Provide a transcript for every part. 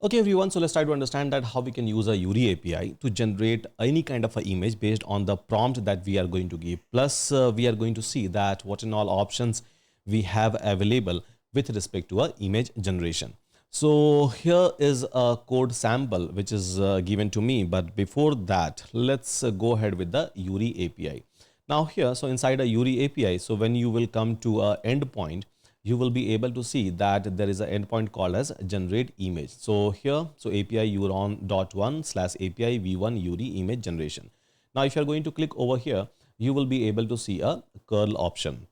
Okay, everyone, so let's try to understand that how we can use a EURI API to generate any kind of an image based on the prompt that we are going to give. Plus, we are going to see that what in all options we have available with respect to a image generation. So here is a code sample which is given to me, but before that, let's go ahead with the EURI API. Now here, so inside a EURI API, so when you will come to a endpoint, you will be able to see that there is an endpoint called as generate image. So here, so API uron.1/API v1 EURI image generation. Now, if you are going to click over here, you will be able to see a curl option.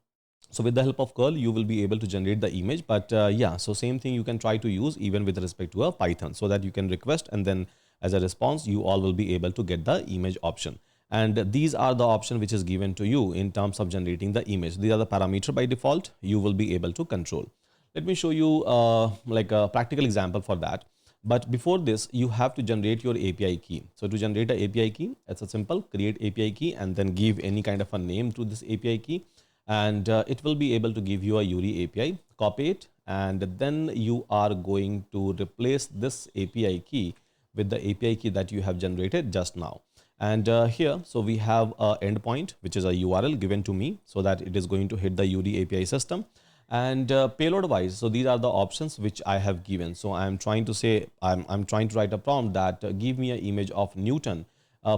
So with the help of curl, you will be able to generate the image. But yeah, so same thing you can try to use even with respect to a Python, so that you can request and then as a response, you all will be able to get the image option. And these are the option which is given to you in terms of generating the image. These are the parameter by default you will be able to control. Let me show you like a practical example for that. But before this, you have to generate your API key. So to generate an API key, it's a simple create API key and then give any kind of a name to this API key. And it will be able to give you a EURI API, copy it, and then you are going to replace this API key with the API key that you have generated just now. And here, so we have a endpoint, which is a URL given to me so that it is going to hit the EURI API system. And payload wise, so these are the options which I have given. So I'm trying to say, I'm trying to write a prompt that give me an image of Newton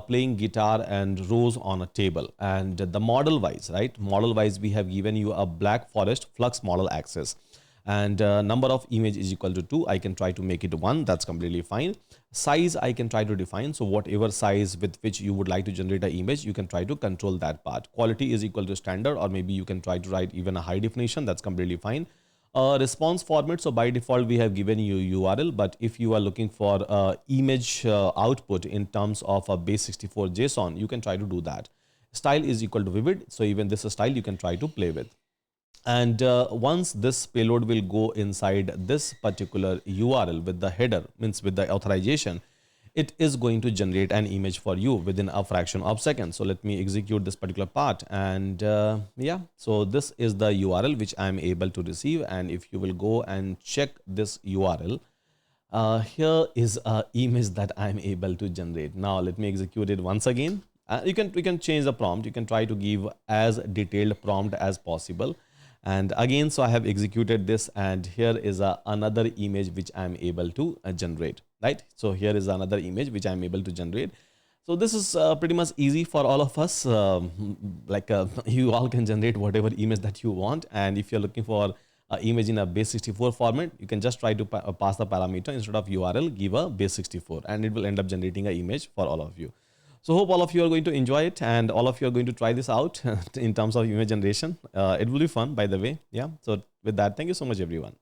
playing guitar and rose on a table. And the model wise, right? Model wise, we have given you a black forest flux model axis. And number of image is equal to 2. I can try to make it 1. That's completely fine. Size I can try to define. So whatever size with which you would like to generate an image, you can try to control that part. Quality is equal to standard, or maybe you can try to write even a high definition. That's completely fine. Response format, so by default we have given you URL, but if you are looking for image output in terms of a base64 JSON, you can try to do that. Style is equal to vivid, so even this style you can try to play with. And once this payload will go inside this particular URL with the header, means with the authorization, it is going to generate an image for you within a fraction of seconds. So let me execute this particular part. And yeah, so this is the URL which I'm able to receive. And if you will go and check this URL, here is an image that I'm able to generate. Now let me execute it once again. You can change the prompt. You can try to give as detailed prompt as possible. And again, so I have executed this, and here is another image which I'm able to generate, right? So here is another image which I'm able to generate. So this is pretty much easy for all of us. You all can generate whatever image that you want. And if you're looking for an image in a base64 format, you can just try to pass the parameter instead of URL, give a base64, and it will end up generating an image for all of you. So hope all of you are going to enjoy it, and all of you are going to try this out in terms of image generation. It will be fun, by the way. Yeah. So with that, thank you so much, everyone.